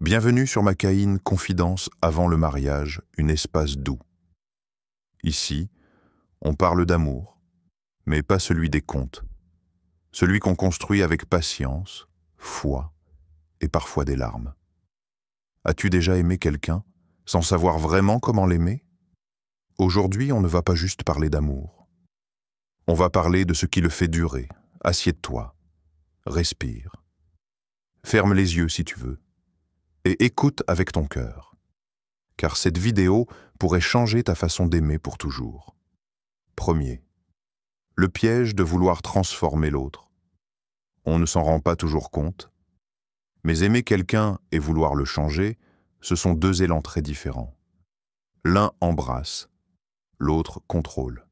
Bienvenue sur Macaïne Confidence avant le mariage, un espace doux. Ici, on parle d'amour, mais pas celui des contes. Celui qu'on construit avec patience, foi et parfois des larmes. As-tu déjà aimé quelqu'un sans savoir vraiment comment l'aimer? Aujourd'hui, on ne va pas juste parler d'amour. On va parler de ce qui le fait durer. Assieds-toi, respire. Ferme les yeux si tu veux et écoute avec ton cœur. Car cette vidéo pourrait changer ta façon d'aimer pour toujours. Premier, le piège de vouloir transformer l'autre. On ne s'en rend pas toujours compte, mais aimer quelqu'un et vouloir le changer, ce sont deux élans très différents. L'un embrasse, l'autre contrôle.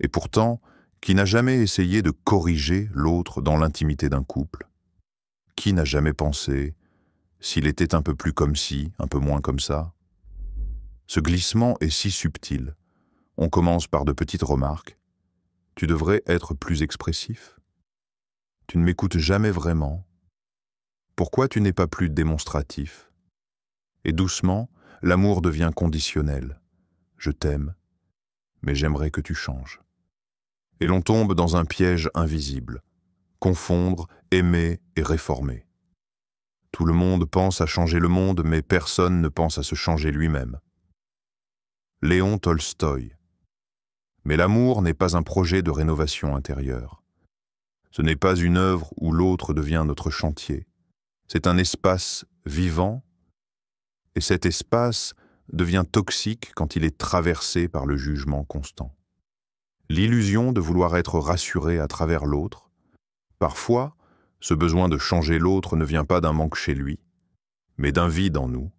Et pourtant, qui n'a jamais essayé de corriger l'autre dans l'intimité d'un couple? Qui n'a jamais pensé, s'il était un peu plus comme ci, un peu moins comme ça? Ce glissement est si subtil. On commence par de petites remarques. Tu devrais être plus expressif. Tu ne m'écoutes jamais vraiment. Pourquoi tu n'es pas plus démonstratif? Et doucement, l'amour devient conditionnel. Je t'aime, mais j'aimerais que tu changes. Et l'on tombe dans un piège invisible. Confondre, aimer et réformer. Tout le monde pense à changer le monde, mais personne ne pense à se changer lui-même. Léon Tolstoï. Mais l'amour n'est pas un projet de rénovation intérieure. Ce n'est pas une œuvre où l'autre devient notre chantier. C'est un espace vivant, et cet espace devient toxique quand il est traversé par le jugement constant. L'illusion de vouloir être rassuré à travers l'autre. Parfois, ce besoin de changer l'autre ne vient pas d'un manque chez lui, mais d'un vide en nous.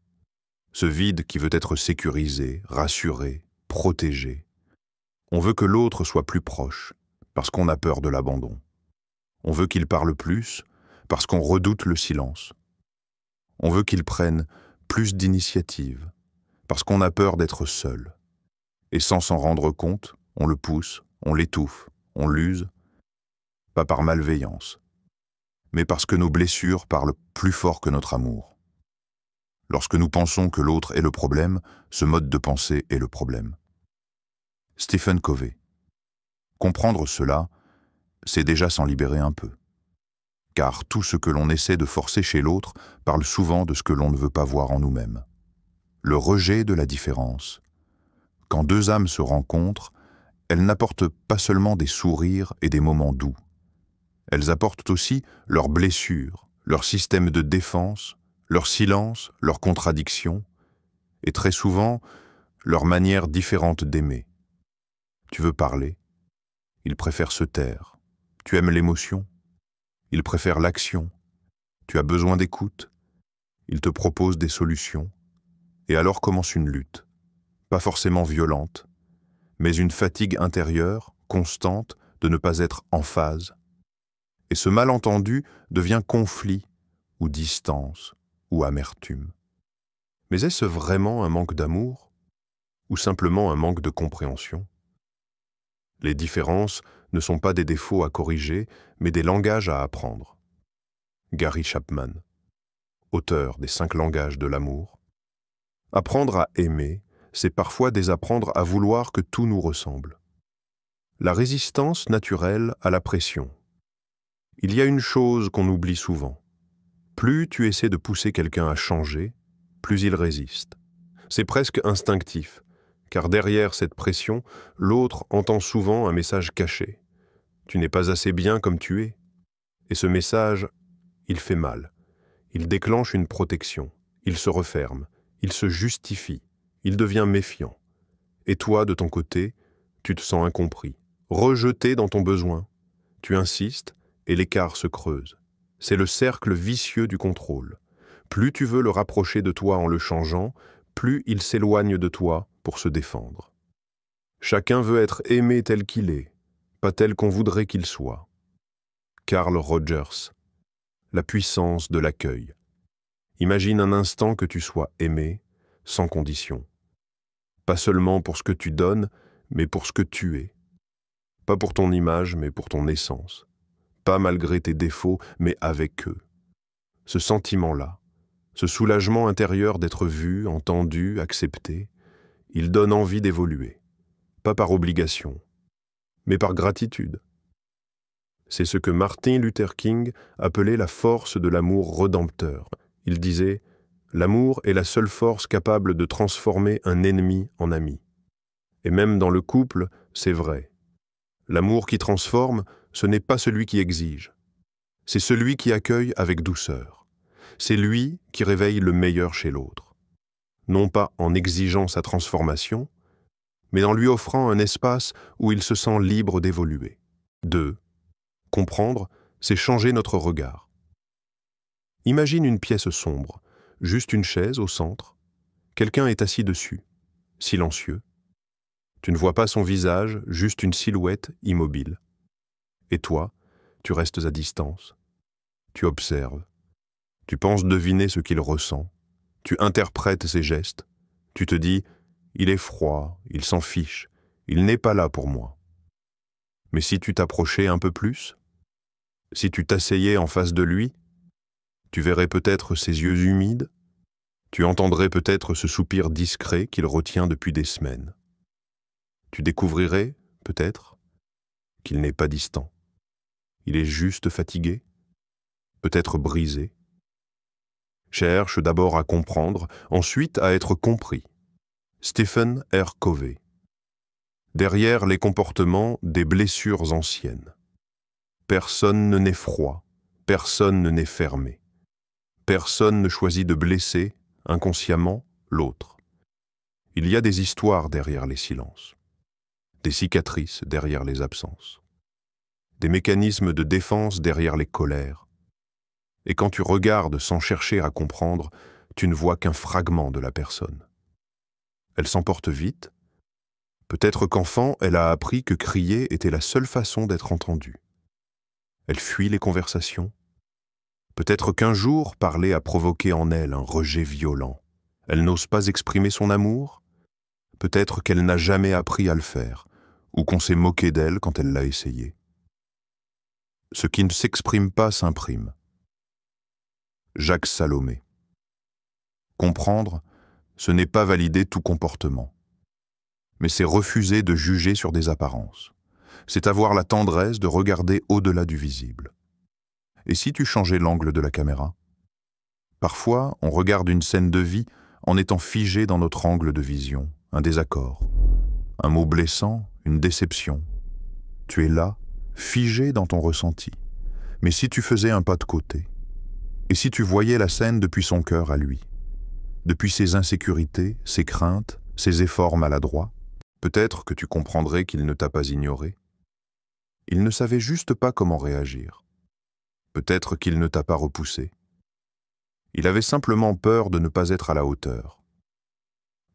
Ce vide qui veut être sécurisé, rassuré, protégé. On veut que l'autre soit plus proche, parce qu'on a peur de l'abandon. On veut qu'il parle plus, parce qu'on redoute le silence. On veut qu'il prenne plus d'initiative, parce qu'on a peur d'être seul. Et sans s'en rendre compte, on le pousse, on l'étouffe, on l'use, pas par malveillance, mais parce que nos blessures parlent plus fort que notre amour. Lorsque nous pensons que l'autre est le problème, ce mode de pensée est le problème. Stephen Covey. Comprendre cela, c'est déjà s'en libérer un peu. Car tout ce que l'on essaie de forcer chez l'autre parle souvent de ce que l'on ne veut pas voir en nous-mêmes. Le rejet de la différence. Quand deux âmes se rencontrent, elles n'apportent pas seulement des sourires et des moments doux. Elles apportent aussi leurs blessures, leur système de défense, leur silence, leurs contradictions, et très souvent, leur manière différente d'aimer. Tu veux parler? Il préfère se taire. Tu aimes l'émotion? Il préfère l'action. Tu as besoin d'écoute. Il te propose des solutions. Et alors commence une lutte. Pas forcément violente, mais une fatigue intérieure, constante, de ne pas être en phase. Et ce malentendu devient conflit, ou distance, ou amertume. Mais est-ce vraiment un manque d'amour, ou simplement un manque de compréhension? Les différences ne sont pas des défauts à corriger, mais des langages à apprendre. Gary Chapman, auteur des 5 langages de l'amour. Apprendre à aimer, c'est parfois désapprendre à vouloir que tout nous ressemble. La résistance naturelle à la pression. Il y a une chose qu'on oublie souvent. Plus tu essaies de pousser quelqu'un à changer, plus il résiste. C'est presque instinctif, car derrière cette pression, l'autre entend souvent un message caché. Tu n'es pas assez bien comme tu es. Et ce message, il fait mal. Il déclenche une protection. Il se referme. Il se justifie. Il devient méfiant. Et toi, de ton côté, tu te sens incompris, rejeté dans ton besoin. Tu insistes et l'écart se creuse. C'est le cercle vicieux du contrôle. Plus tu veux le rapprocher de toi en le changeant, plus il s'éloigne de toi pour se défendre. Chacun veut être aimé tel qu'il est, pas tel qu'on voudrait qu'il soit. Carl Rogers. La puissance de l'accueil. Imagine un instant que tu sois aimé, sans condition. Pas seulement pour ce que tu donnes, mais pour ce que tu es. Pas pour ton image, mais pour ton essence. Pas malgré tes défauts, mais avec eux. Ce sentiment-là, Ce soulagement intérieur d'être vu, entendu, accepté, il donne envie d'évoluer, pas par obligation, mais par gratitude. C'est ce que Martin Luther King appelait la force de l'amour redempteur. Il disait « L'amour est la seule force capable de transformer un ennemi en ami. » Et même dans le couple, c'est vrai. L'amour qui transforme, ce n'est pas celui qui exige. C'est celui qui accueille avec douceur. C'est lui qui réveille le meilleur chez l'autre. Non pas en exigeant sa transformation, mais en lui offrant un espace où il se sent libre d'évoluer. 2. Comprendre, c'est changer notre regard. Imagine une pièce sombre, juste une chaise au centre. Quelqu'un est assis dessus, silencieux. Tu ne vois pas son visage, juste une silhouette immobile. Et toi, tu restes à distance. Tu observes. Tu penses deviner ce qu'il ressent. Tu interprètes ses gestes. Tu te dis « il est froid, il s'en fiche, il n'est pas là pour moi ». Mais si tu t'approchais un peu plus, si tu t'asseyais en face de lui, tu verrais peut-être ses yeux humides, tu entendrais peut-être ce soupir discret qu'il retient depuis des semaines. Tu découvrirais, peut-être, qu'il n'est pas distant. Il est juste fatigué, peut-être brisé. Cherche d'abord à comprendre, ensuite à être compris. Stephen R. Covey. Derrière les comportements, des blessures anciennes. Personne ne naît froid, personne ne naît fermé. Personne ne choisit de blesser, inconsciemment, l'autre. Il y a des histoires derrière les silences, des cicatrices derrière les absences, des mécanismes de défense derrière les colères. Et quand tu regardes sans chercher à comprendre, tu ne vois qu'un fragment de la personne. Elle s'emporte vite. Peut-être qu'enfant, elle a appris que crier était la seule façon d'être entendue. Elle fuit les conversations. Peut-être qu'un jour, parler a provoqué en elle un rejet violent. Elle n'ose pas exprimer son amour. Peut-être qu'elle n'a jamais appris à le faire, ou qu'on s'est moqué d'elle quand elle l'a essayé. Ce qui ne s'exprime pas s'imprime. Jacques Salomé. Comprendre, ce n'est pas valider tout comportement, mais c'est refuser de juger sur des apparences. C'est avoir la tendresse de regarder au-delà du visible. Et si tu changeais l'angle de la caméra? Parfois, on regarde une scène de vie en étant figé dans notre angle de vision, un désaccord, un mot blessant, une déception. Tu es là, figé dans ton ressenti. Mais si tu faisais un pas de côté, et si tu voyais la scène depuis son cœur à lui, depuis ses insécurités, ses craintes, ses efforts maladroits, peut-être que tu comprendrais qu'il ne t'a pas ignoré. Il ne savait juste pas comment réagir. Peut-être qu'il ne t'a pas repoussé. Il avait simplement peur de ne pas être à la hauteur.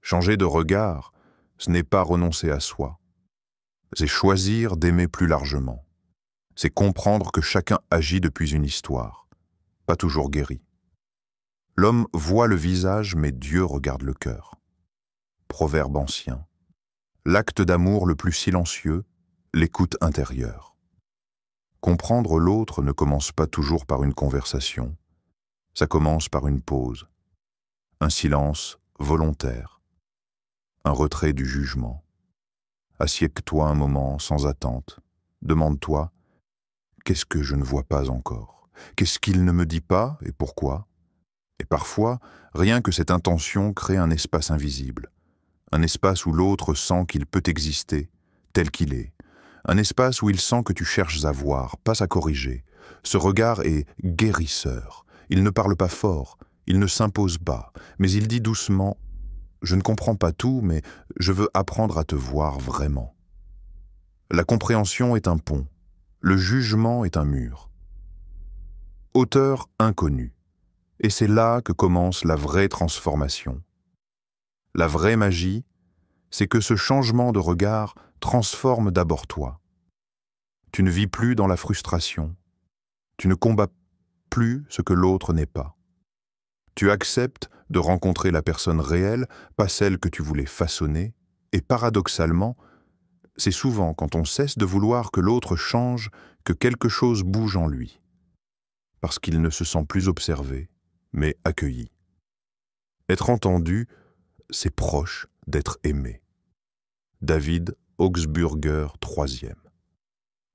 Changer de regard, ce n'est pas renoncer à soi. C'est choisir d'aimer plus largement. C'est comprendre que chacun agit depuis une histoire, pas toujours guérie. L'homme voit le visage, mais Dieu regarde le cœur. Proverbe ancien. L'acte d'amour le plus silencieux, l'écoute intérieure. Comprendre l'autre ne commence pas toujours par une conversation. Ça commence par une pause, un silence volontaire, un retrait du jugement. Assieds-toi un moment sans attente. Demande-toi, qu'est-ce que je ne vois pas encore? Qu'est-ce qu'il ne me dit pas et pourquoi? Et parfois, rien que cette intention crée un espace invisible, un espace où l'autre sent qu'il peut exister tel qu'il est, un espace où il sent que tu cherches à voir, pas à corriger. Ce regard est guérisseur. Il ne parle pas fort, il ne s'impose pas, mais il dit doucement « Je ne comprends pas tout, mais je veux apprendre à te voir vraiment ». La compréhension est un pont, le jugement est un mur. Hauteur inconnue. Et c'est là que commence la vraie transformation. La vraie magie, c'est que ce changement de regard transforme d'abord toi. Tu ne vis plus dans la frustration. Tu ne combats plus ce que l'autre n'est pas. Tu acceptes de rencontrer la personne réelle, pas celle que tu voulais façonner, et paradoxalement, c'est souvent quand on cesse de vouloir que l'autre change que quelque chose bouge en lui, parce qu'il ne se sent plus observé, mais accueilli. Être entendu, c'est proche d'être aimé. David Augsburger, 3e.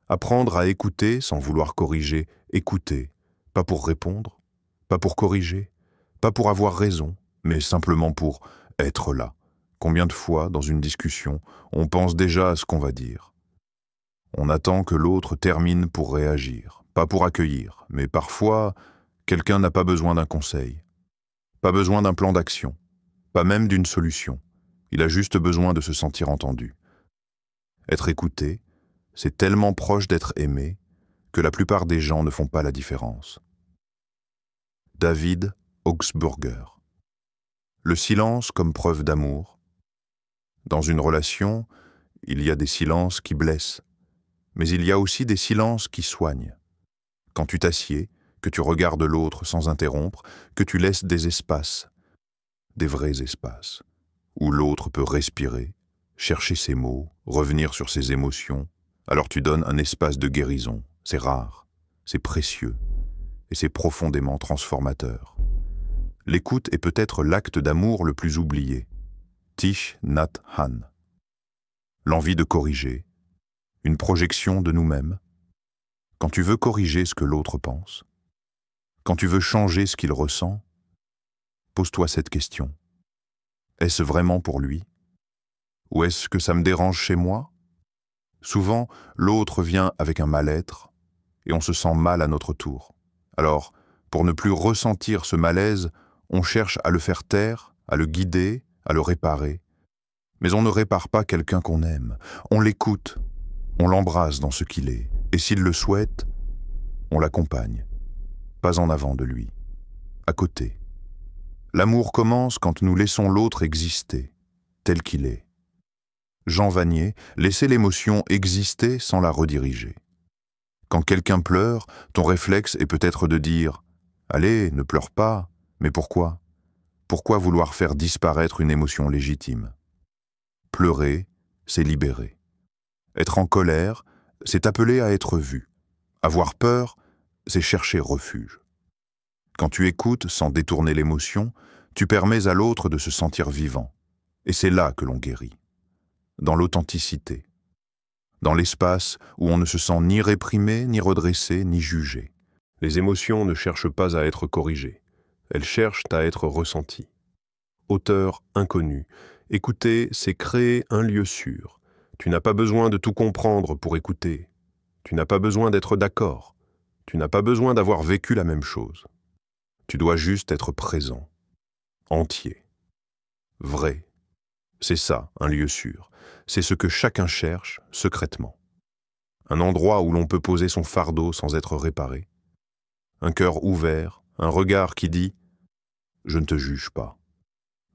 Apprendre à écouter sans vouloir corriger, écouter, pas pour répondre, pas pour corriger, pas pour avoir raison, mais simplement pour être là. Combien de fois, dans une discussion, on pense déjà à ce qu'on va dire? On attend que l'autre termine pour réagir, pas pour accueillir, mais parfois, quelqu'un n'a pas besoin d'un conseil, pas besoin d'un plan d'action, pas même d'une solution. Il a juste besoin de se sentir entendu. Être écouté, c'est tellement proche d'être aimé que la plupart des gens ne font pas la différence. David Augsburger. Le silence comme preuve d'amour. Dans une relation, il y a des silences qui blessent, mais il y a aussi des silences qui soignent. Quand tu t'assieds, que tu regardes l'autre sans interrompre, que tu laisses des espaces, des vrais espaces, où l'autre peut respirer, chercher ses mots, revenir sur ses émotions, alors tu donnes un espace de guérison. C'est rare, c'est précieux, et c'est profondément transformateur. L'écoute est peut-être l'acte d'amour le plus oublié. Thich Nhat Hanh. L'envie de corriger, une projection de nous-mêmes. Quand tu veux corriger ce que l'autre pense, quand tu veux changer ce qu'il ressent, pose-toi cette question. Est-ce vraiment pour lui? Ou est-ce que ça me dérange chez moi? Souvent, l'autre vient avec un mal-être et on se sent mal à notre tour. Alors, pour ne plus ressentir ce malaise, on cherche à le faire taire, à le guider, à le réparer. Mais on ne répare pas quelqu'un qu'on aime. On l'écoute, on l'embrasse dans ce qu'il est. Et s'il le souhaite, on l'accompagne. Pas en avant de lui, à côté. L'amour commence quand nous laissons l'autre exister, tel qu'il est. Jean Vanier, laisser l'émotion exister sans la rediriger. Quand quelqu'un pleure, ton réflexe est peut-être de dire « Allez, ne pleure pas », mais pourquoi? Pourquoi vouloir faire disparaître une émotion légitime? Pleurer, c'est libérer. Être en colère, c'est appeler à être vu. Avoir peur, c'est chercher refuge. Quand tu écoutes sans détourner l'émotion, tu permets à l'autre de se sentir vivant. Et c'est là que l'on guérit. Dans l'authenticité. Dans l'espace où on ne se sent ni réprimé, ni redressé, ni jugé. Les émotions ne cherchent pas à être corrigées. Elles cherchent à être ressenties. Auteur inconnu. Écouter, c'est créer un lieu sûr. Tu n'as pas besoin de tout comprendre pour écouter. Tu n'as pas besoin d'être d'accord. Tu n'as pas besoin d'avoir vécu la même chose. Tu dois juste être présent, entier, vrai. C'est ça, un lieu sûr. C'est ce que chacun cherche secrètement. Un endroit où l'on peut poser son fardeau sans être réparé. Un cœur ouvert, un regard qui dit « Je ne te juge pas,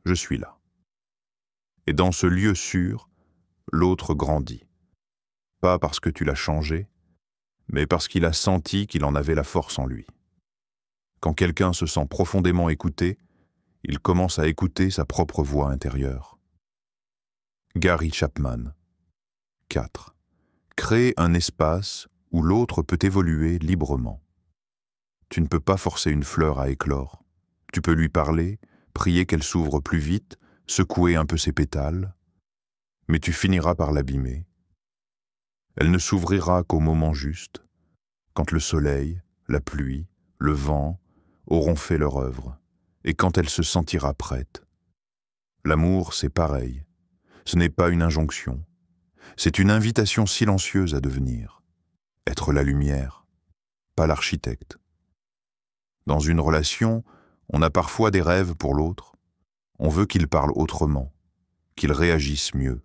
je suis là ». Et dans ce lieu sûr, l'autre grandit. Pas parce que tu l'as changé, mais parce qu'il a senti qu'il en avait la force en lui. Quand quelqu'un se sent profondément écouté, il commence à écouter sa propre voix intérieure. Gary Chapman. 4. Crée un espace où l'autre peut évoluer librement. Tu ne peux pas forcer une fleur à éclore. Tu peux lui parler, prier qu'elle s'ouvre plus vite, secouer un peu ses pétales, mais tu finiras par l'abîmer. Elle ne s'ouvrira qu'au moment juste, quand le soleil, la pluie, le vent auront fait leur œuvre, et quand elle se sentira prête. L'amour, c'est pareil. Ce n'est pas une injonction. C'est une invitation silencieuse à devenir. Être la lumière, pas l'architecte. Dans une relation, on a parfois des rêves pour l'autre. On veut qu'il parle autrement, qu'il réagisse mieux,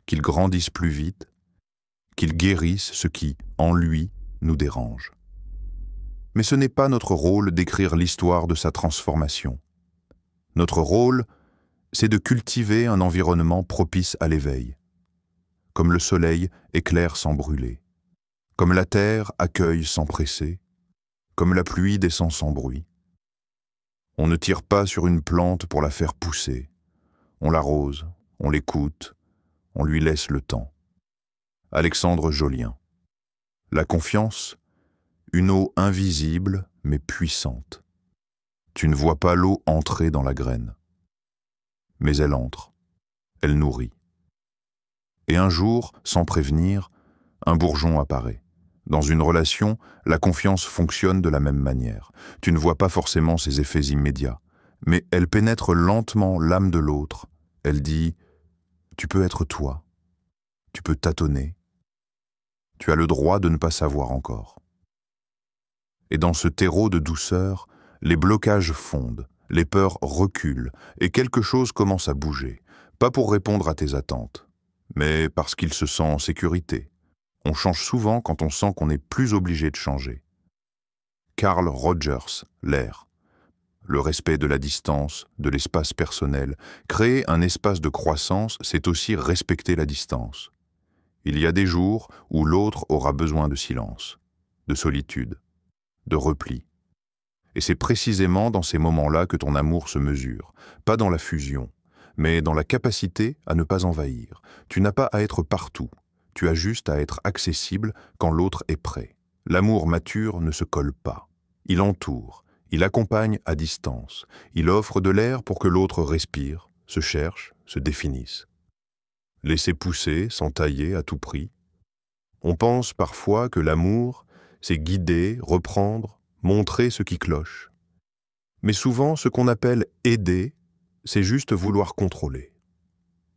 qu'il grandisse plus vite, qu'il guérisse ce qui, en lui, nous dérange. Mais ce n'est pas notre rôle d'écrire l'histoire de sa transformation. Notre rôle, c'est de cultiver un environnement propice à l'éveil. Comme le soleil éclaire sans brûler, comme la terre accueille sans presser, comme la pluie descend sans bruit. On ne tire pas sur une plante pour la faire pousser. On l'arrose, on l'écoute, on lui laisse le temps. Alexandre Jolien. La confiance, une eau invisible mais puissante. Tu ne vois pas l'eau entrer dans la graine. mais elle entre, elle nourrit. Et un jour, sans prévenir, un bourgeon apparaît. Dans une relation, la confiance fonctionne de la même manière. Tu ne vois pas forcément ses effets immédiats, mais elle pénètre lentement l'âme de l'autre. Elle dit « Tu peux être toi, tu peux tâtonner, tu as le droit de ne pas savoir encore. » Et dans ce terreau de douceur, les blocages fondent, les peurs reculent, et quelque chose commence à bouger, pas pour répondre à tes attentes, mais parce qu'il se sent en sécurité. On change souvent quand on sent qu'on n'est plus obligé de changer. Carl Rogers, L'air. Le respect de la distance, de l'espace personnel. Créer un espace de croissance, c'est aussi respecter la distance. Il y a des jours où l'autre aura besoin de silence, de solitude, de repli. Et c'est précisément dans ces moments-là que ton amour se mesure, pas dans la fusion, mais dans la capacité à ne pas envahir. Tu n'as pas à être partout. Tu as juste à être accessible quand l'autre est prêt. L'amour mature ne se colle pas. Il entoure, il accompagne à distance. Il offre de l'air pour que l'autre respire, se cherche, se définisse. Laisser pousser, s'entailler à tout prix. On pense parfois que l'amour, c'est guider, reprendre, montrer ce qui cloche. Mais souvent, ce qu'on appelle aider, c'est juste vouloir contrôler.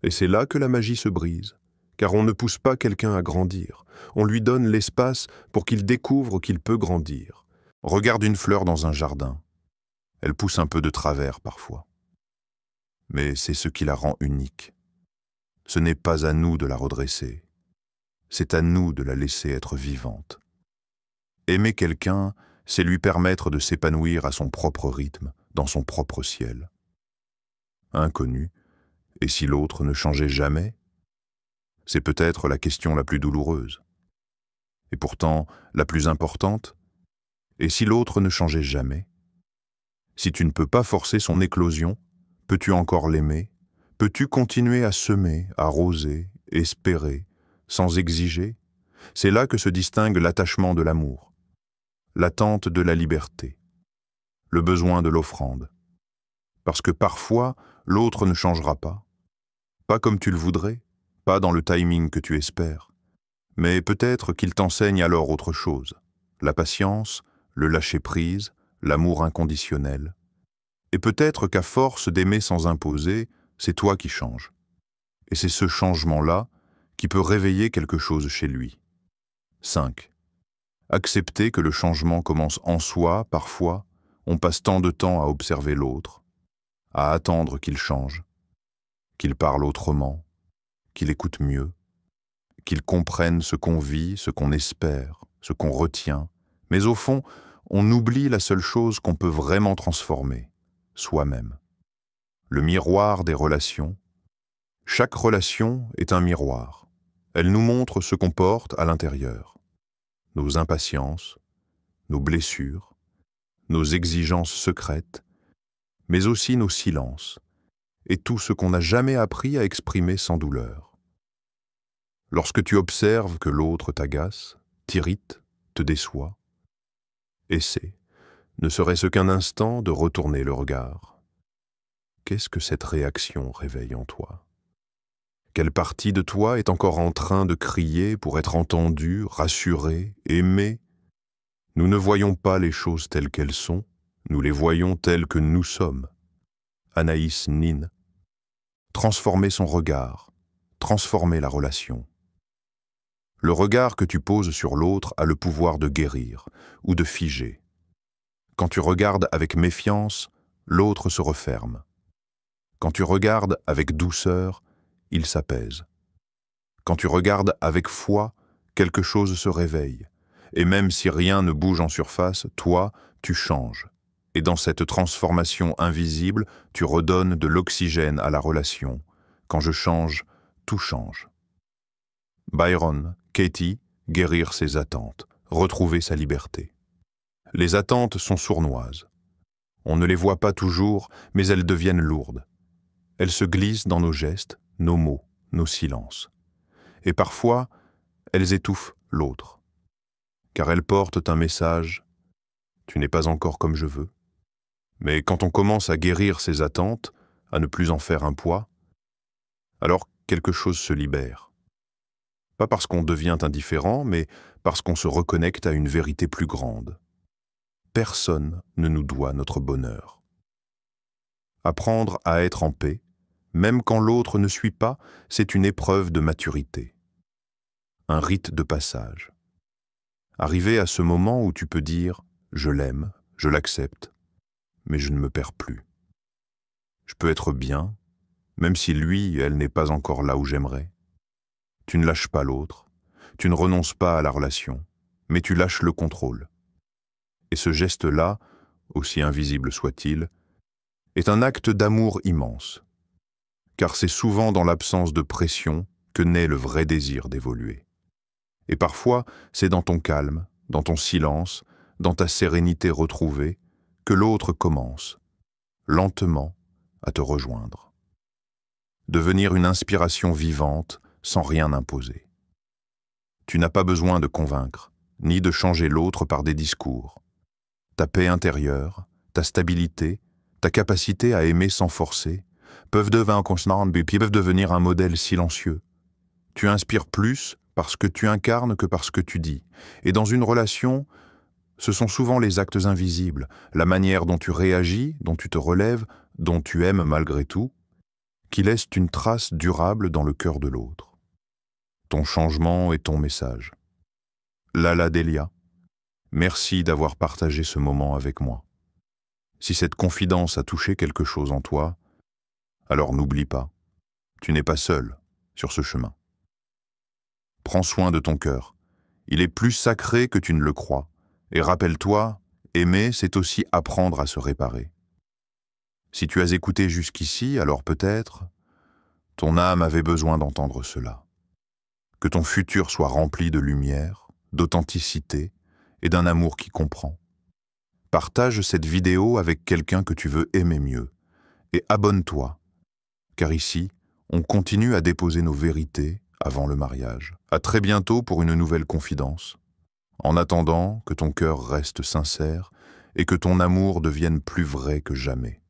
Et c'est là que la magie se brise. Car on ne pousse pas quelqu'un à grandir. On lui donne l'espace pour qu'il découvre qu'il peut grandir. Regarde une fleur dans un jardin. Elle pousse un peu de travers parfois. Mais c'est ce qui la rend unique. Ce n'est pas à nous de la redresser. C'est à nous de la laisser être vivante. Aimer quelqu'un, c'est lui permettre de s'épanouir à son propre rythme, dans son propre ciel. Inconnu, et si l'autre ne changeait jamais ? C'est peut-être la question la plus douloureuse. Et pourtant, la plus importante. Et si l'autre ne changeait jamais? Si tu ne peux pas forcer son éclosion, peux-tu encore l'aimer? Peux-tu continuer à semer, arroser, espérer, sans exiger? C'est là que se distingue l'attachement de l'amour, l'attente de la liberté, le besoin de l'offrande. Parce que parfois, l'autre ne changera pas comme tu le voudrais, pas dans le timing que tu espères, mais peut-être qu'il t'enseigne alors autre chose, la patience, le lâcher-prise, l'amour inconditionnel. Et peut-être qu'à force d'aimer sans imposer, c'est toi qui changes. Et c'est ce changement-là qui peut réveiller quelque chose chez lui. 5. Accepter que le changement commence en soi, parfois, on passe tant de temps à observer l'autre, à attendre qu'il change, qu'il parle autrement, qu'il écoute mieux, qu'il comprenne ce qu'on vit, ce qu'on espère, ce qu'on retient. Mais au fond, on oublie la seule chose qu'on peut vraiment transformer, soi-même. Le miroir des relations. Chaque relation est un miroir. Elle nous montre ce qu'on porte à l'intérieur. Nos impatiences, nos blessures, nos exigences secrètes, mais aussi nos silences, et tout ce qu'on n'a jamais appris à exprimer sans douleur. Lorsque tu observes que l'autre t'agace, t'irrite, te déçoit, essaie, ne serait-ce qu'un instant, de retourner le regard. Qu'est-ce que cette réaction réveille en toi? Quelle partie de toi est encore en train de crier pour être entendue, rassurée, aimée? Nous ne voyons pas les choses telles qu'elles sont, nous les voyons telles que nous sommes. Anaïs Nin. Transformer son regard, transformer la relation. Le regard que tu poses sur l'autre a le pouvoir de guérir ou de figer. Quand tu regardes avec méfiance, l'autre se referme. Quand tu regardes avec douceur, il s'apaise. Quand tu regardes avec foi, quelque chose se réveille. Et même si rien ne bouge en surface, toi, tu changes. Et dans cette transformation invisible, tu redonnes de l'oxygène à la relation. Quand je change, tout change. Byron, Katie, guérir ses attentes, retrouver sa liberté. Les attentes sont sournoises. On ne les voit pas toujours, mais elles deviennent lourdes. Elles se glissent dans nos gestes, nos mots, nos silences. Et parfois, elles étouffent l'autre. Car elles portent un message « Tu n'es pas encore comme je veux ». Mais quand on commence à guérir ses attentes, à ne plus en faire un poids, alors quelque chose se libère. Pas parce qu'on devient indifférent, mais parce qu'on se reconnecte à une vérité plus grande. Personne ne nous doit notre bonheur. Apprendre à être en paix, même quand l'autre ne suit pas, c'est une épreuve de maturité. Un rite de passage. Arriver à ce moment où tu peux dire « je l'aime, je l'accepte, mais je ne me perds plus. Je peux être bien, même si lui, elle n'est pas encore là où j'aimerais. Tu ne lâches pas l'autre, tu ne renonces pas à la relation, mais tu lâches le contrôle. Et ce geste-là, aussi invisible soit-il, est un acte d'amour immense, car c'est souvent dans l'absence de pression que naît le vrai désir d'évoluer. Et parfois, c'est dans ton calme, dans ton silence, dans ta sérénité retrouvée, que l'autre commence, lentement, à te rejoindre. Devenir une inspiration vivante sans rien imposer. Tu n'as pas besoin de convaincre, ni de changer l'autre par des discours. Ta paix intérieure, ta stabilité, ta capacité à aimer sans forcer, peuvent devenir un modèle silencieux. Tu inspires plus parce que tu incarnes que parce que tu dis. Et dans une relation, ce sont souvent les actes invisibles, la manière dont tu réagis, dont tu te relèves, dont tu aimes malgré tout, qui laissent une trace durable dans le cœur de l'autre. Ton changement est ton message. Lala Delia, merci d'avoir partagé ce moment avec moi. Si cette confidence a touché quelque chose en toi, alors n'oublie pas, tu n'es pas seul sur ce chemin. Prends soin de ton cœur. Il est plus sacré que tu ne le crois. Et rappelle-toi, aimer, c'est aussi apprendre à se réparer. Si tu as écouté jusqu'ici, alors peut-être, ton âme avait besoin d'entendre cela. Que ton futur soit rempli de lumière, d'authenticité et d'un amour qui comprend. Partage cette vidéo avec quelqu'un que tu veux aimer mieux et abonne-toi, car ici, on continue à déposer nos vérités avant le mariage. À très bientôt pour une nouvelle confidence. En attendant, que ton cœur reste sincère et que ton amour devienne plus vrai que jamais.